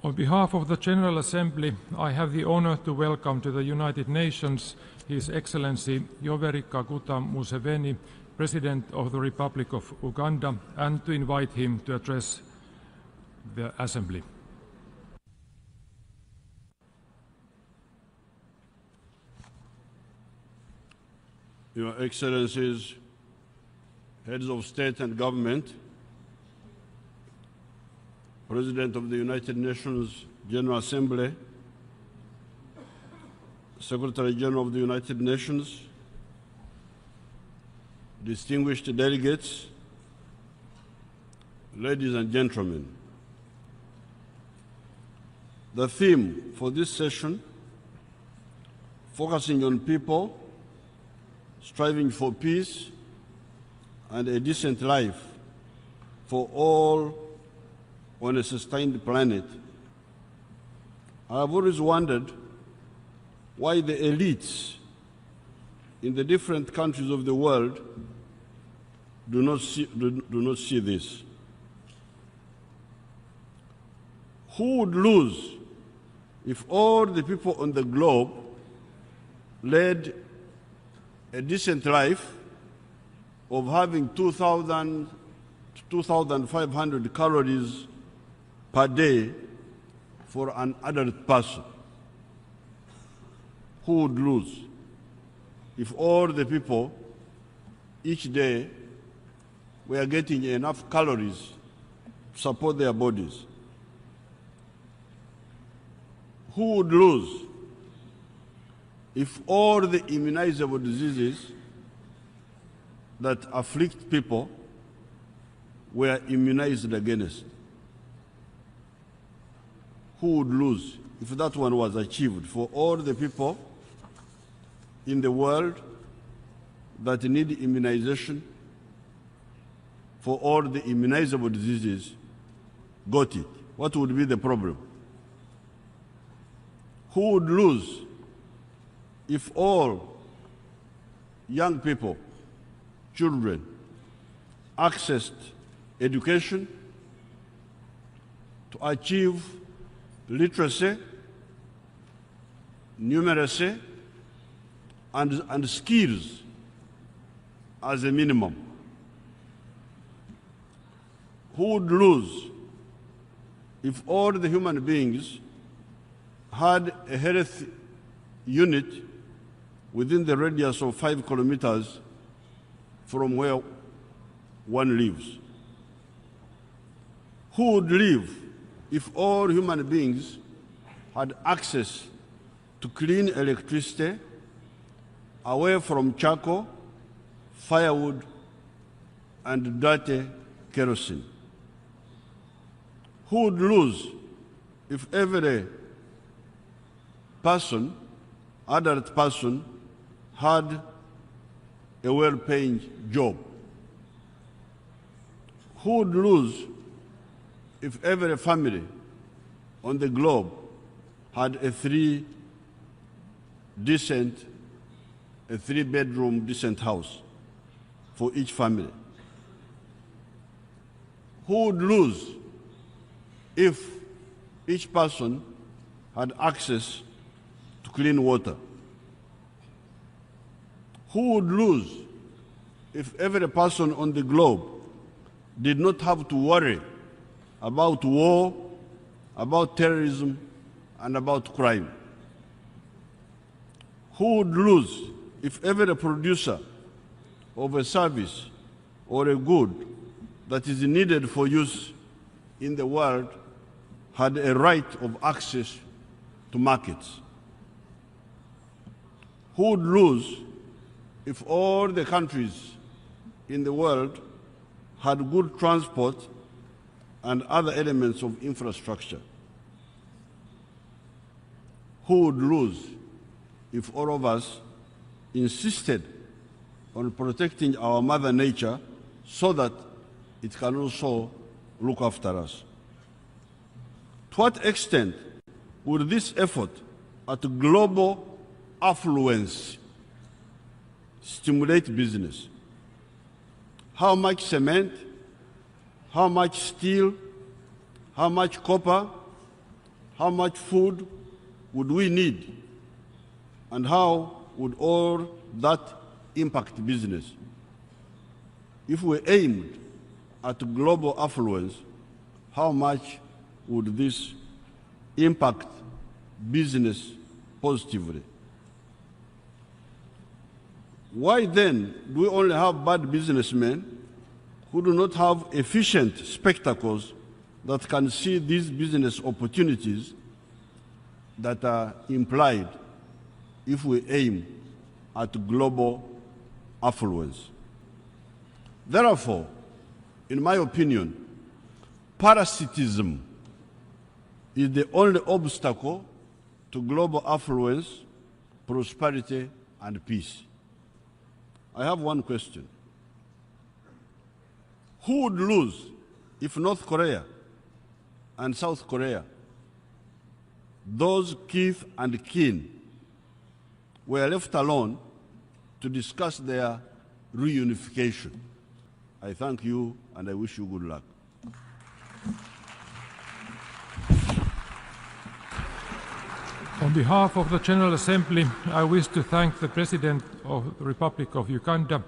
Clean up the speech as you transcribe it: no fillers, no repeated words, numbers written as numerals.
On behalf of the General Assembly, I have the honor to welcome to the United Nations His Excellency Yoweri Kaguta Museveni, President of the Republic of Uganda, and to invite him to address the Assembly. Your Excellencies, Heads of State and Government, President of the United Nations General Assembly, Secretary General of the United Nations, distinguished delegates, ladies and gentlemen. The theme for this session, focusing on people striving for peace and a decent life for all on a sustained planet. I have always wondered why the elites in the different countries of the world do not see this. Who would lose if all the people on the globe led a decent life of having 2,000 to 2,500 calories per day for an adult person? Who would lose if all the people each day were getting enough calories to support their bodies? Who would lose if all the immunizable diseases that afflict people were immunized against? Who would lose if that one was achieved for all the people in the world that need immunization, for all the immunizable diseases got it? What would be the problem? Who would lose if all young people, children, accessed education to achieve literacy, numeracy, and skills as a minimum? Who would lose if all the human beings had a health unit within the radius of 5 kilometers from where one lives? Who would live if all human beings had access to clean electricity, away from charcoal, firewood, and dirty kerosene? Who would lose if every person, adult person, had a well-paying job? Who would lose if every family on the globe had a three-bedroom decent house for each family? Who would lose if each person had access to clean water? Who would lose if every person on the globe did not have to worry about war, about terrorism, and about crime? Who would lose if every producer of a service or a good that is needed for use in the world had a right of access to markets? Who would lose if all the countries in the world had good transport and other elements of infrastructure? Who would lose if all of us insisted on protecting our Mother Nature so that it can also look after us? To what extent would this effort at global affluence stimulate business? How much cement, how much steel, how much copper how much food would we need, and how would all that impact business? If we aimed at global affluence, how much would this impact business positively? Why then do we only have bad businessmen who do not have efficient spectacles that can see these business opportunities that are implied if we aim at global affluence? Therefore, in my opinion, parasitism is the only obstacle to global affluence, prosperity, and peace. I have one question. Who would lose if North Korea and South Korea, those kith and kin, were left alone to discuss their reunification? I thank you and I wish you good luck. On behalf of the General Assembly, I wish to thank the President of the Republic of Uganda